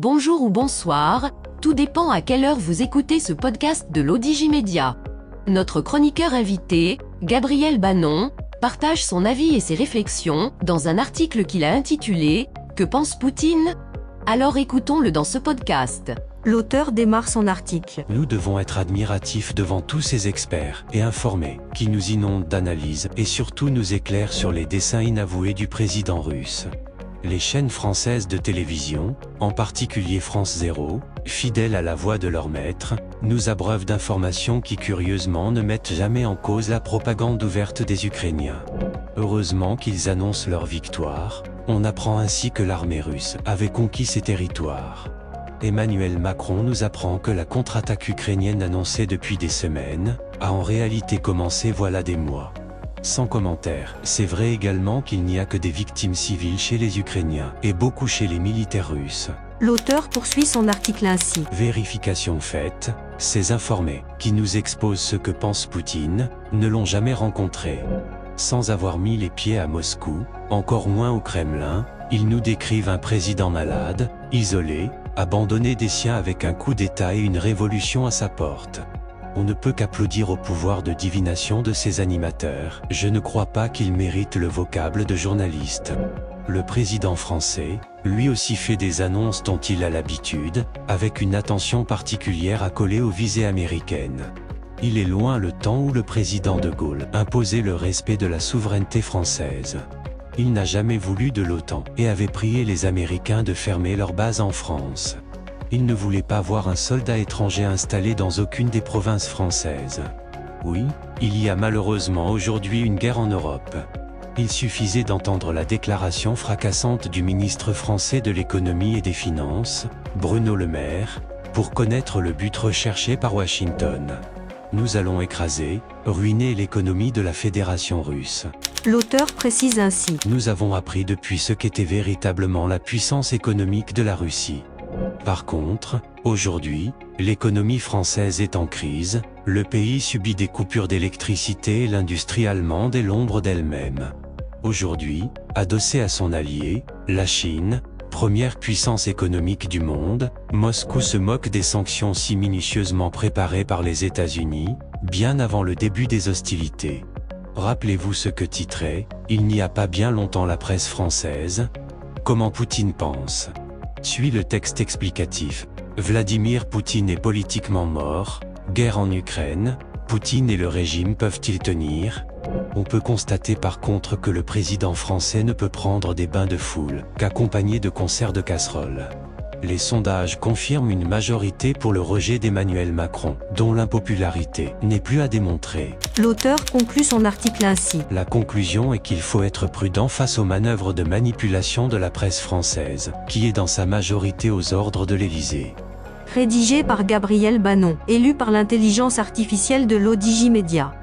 bonjour ou bonsoir, tout dépend à quelle heure vous écoutez ce podcast de l'ODJ Média. Notre chroniqueur invité, Gabriel Bannon, partage son avis et ses réflexions dans un article qu'il a intitulé « Que pense Poutine ?» Alors écoutons-le dans ce podcast. L'auteur démarre son article. Nous devons être admiratifs devant tous ces experts et informés qui nous inondent d'analyses et surtout nous éclairent sur les desseins inavoués du président russe. Les chaînes françaises de télévision, en particulier France 0, fidèles à la voix de leur maître, nous abreuvent d'informations qui curieusement ne mettent jamais en cause la propagande ouverte des Ukrainiens. Heureusement qu'ils annoncent leur victoire, on apprend ainsi que l'armée russe avait conquis ces territoires. Emmanuel Macron nous apprend que la contre-attaque ukrainienne annoncée depuis des semaines a en réalité commencé voilà des mois. Sans commentaire, c'est vrai également qu'il n'y a que des victimes civiles chez les Ukrainiens et beaucoup chez les militaires russes. L'auteur poursuit son article ainsi. Vérification faite, ces informés, qui nous exposent ce que pense Poutine, ne l'ont jamais rencontré. Sans avoir mis les pieds à Moscou, encore moins au Kremlin, ils nous décrivent un président malade, isolé, abandonné des siens avec un coup d'État et une révolution à sa porte. On ne peut qu'applaudir au pouvoir de divination de ces animateurs. Je ne crois pas qu'ils méritent le vocable de journaliste. Le président français, lui aussi fait des annonces dont il a l'habitude, avec une attention particulière à coller aux visées américaines. Il est loin le temps où le président de Gaulle imposait le respect de la souveraineté française. Il n'a jamais voulu de l'OTAN et avait prié les Américains de fermer leurs bases en France. Il ne voulait pas voir un soldat étranger installé dans aucune des provinces françaises. Oui, il y a malheureusement aujourd'hui une guerre en Europe. Il suffisait d'entendre la déclaration fracassante du ministre français de l'économie et des finances, Bruno Le Maire, pour connaître le but recherché par Washington. Nous allons écraser, ruiner l'économie de la Fédération russe. L'auteur précise ainsi. Nous avons appris depuis ce qu'était véritablement la puissance économique de la Russie. Par contre, aujourd'hui, l'économie française est en crise, le pays subit des coupures d'électricité et l'industrie allemande est l'ombre d'elle-même. Aujourd'hui, adossé à son allié, la Chine, première puissance économique du monde, Moscou se moque des sanctions si minutieusement préparées par les États-Unis, bien avant le début des hostilités. Rappelez-vous ce que titrait, il n'y a pas bien longtemps la presse française, « Comment Poutine pense ?» Suit le texte explicatif. Vladimir Poutine est politiquement mort, guerre en Ukraine, Poutine et le régime peuvent-ils tenir? On peut constater par contre que le président français ne peut prendre des bains de foule qu'accompagné de concerts de casseroles. Les sondages confirment une majorité pour le rejet d'Emmanuel Macron, dont l'impopularité n'est plus à démontrer. L'auteur conclut son article ainsi. La conclusion est qu'il faut être prudent face aux manœuvres de manipulation de la presse française, qui est dans sa majorité aux ordres de l'Élysée. Rédigé par Gabriel Bannon, élu par l'intelligence artificielle de l'ODJ Média.